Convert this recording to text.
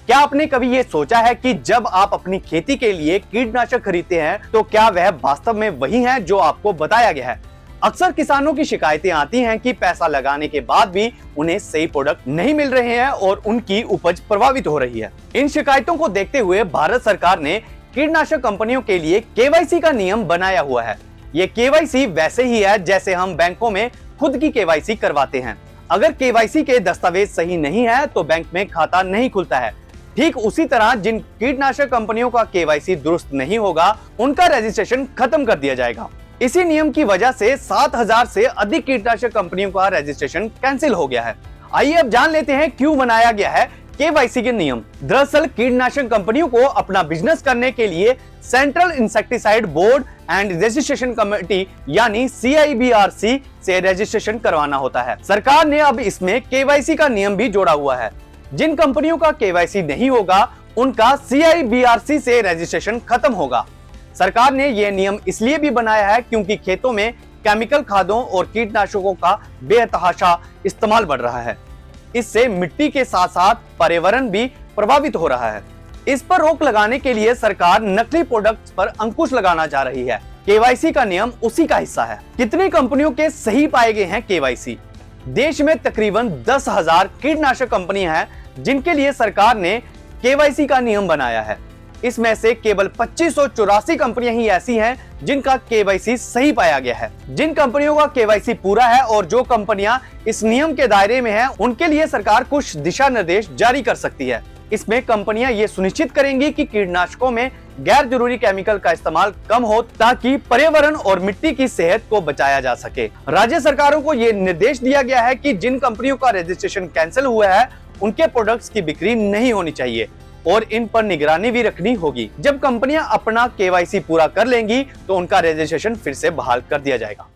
क्या आपने कभी ये सोचा है कि जब आप अपनी खेती के लिए कीटनाशक खरीदते हैं तो क्या वह वास्तव में वही है जो आपको बताया गया है? अक्सर किसानों की शिकायतें आती हैं कि पैसा लगाने के बाद भी उन्हें सही प्रोडक्ट नहीं मिल रहे हैं और उनकी उपज प्रभावित हो रही है। इन शिकायतों को देखते हुए भारत सरकार ने कीटनाशक कंपनियों के लिए केवाईसी का नियम बनाया हुआ है। ये केवाईसी वैसे ही है जैसे हम बैंकों में खुद की केवाईसी करवाते हैं। अगर केवाईसी के दस्तावेज सही नहीं है तो बैंक में खाता नहीं खुलता है। ठीक उसी तरह जिन कीटनाशक कंपनियों का केवाईसी दुरुस्त नहीं होगा उनका रजिस्ट्रेशन खत्म कर दिया जाएगा। इसी नियम की वजह से 7000 से अधिक कीटनाशक कंपनियों का रजिस्ट्रेशन कैंसिल हो गया है। आइए अब जान लेते हैं क्यों बनाया गया है केवाईसी के नियम। दरअसल कीटनाशक कंपनियों को अपना बिजनेस करने के लिए central insecticide board and registration committee यानी CIBRC से रजिस्ट्रेशन करवाना होता है। सरकार ने अब इसमें केवाईसी का नियम भी जोड़ा हुआ है। जिन कंपनियों का केवाईसी नहीं होगा उनका CIBRC से रजिस्ट्रेशन खत्म होगा। सरकार ने यह नियम इसलिए भी बनाया है क्योंकि खेतों में केमिकल खादों और कीटनाशकों का बेतहाशा इस्तेमाल बढ़ रहा है। इससे मिट्टी के साथ साथ पर्यावरण भी प्रभावित हो रहा है। इस पर रोक लगाने के लिए सरकार नकली प्रोडक्ट्स पर अंकुश लगाना चाह रही है। केवाईसी का नियम उसी का हिस्सा है। कितनी कंपनियों के सही पाए गए हैं केवाईसी? देश में तकरीबन 10,000 कीटनाशक कंपनियां हैं जिनके लिए सरकार ने केवाईसी का नियम बनाया है। इसमें से केवल 2584 कंपनियां ही ऐसी हैं जिनका केवाईसी सही पाया गया है। जिन कंपनियों का केवाईसी पूरा है और जो कंपनियां इस नियम के दायरे में हैं, उनके लिए सरकार कुछ दिशा निर्देश जारी कर सकती है। इसमें कंपनियां ये सुनिश्चित करेंगी कि कीटनाशकों में गैर जरूरी केमिकल का इस्तेमाल कम हो ताकि पर्यावरण और मिट्टी की सेहत को बचाया जा सके। राज्य सरकारों को ये निर्देश दिया गया है कि जिन कंपनियों का रजिस्ट्रेशन कैंसिल हुआ है उनके प्रोडक्ट्स की बिक्री नहीं होनी चाहिए और इन पर निगरानी भी रखनी होगी। जब कंपनियां अपना केवाईसी पूरा कर लेंगी तो उनका रजिस्ट्रेशन फिर से बहाल कर दिया जाएगा।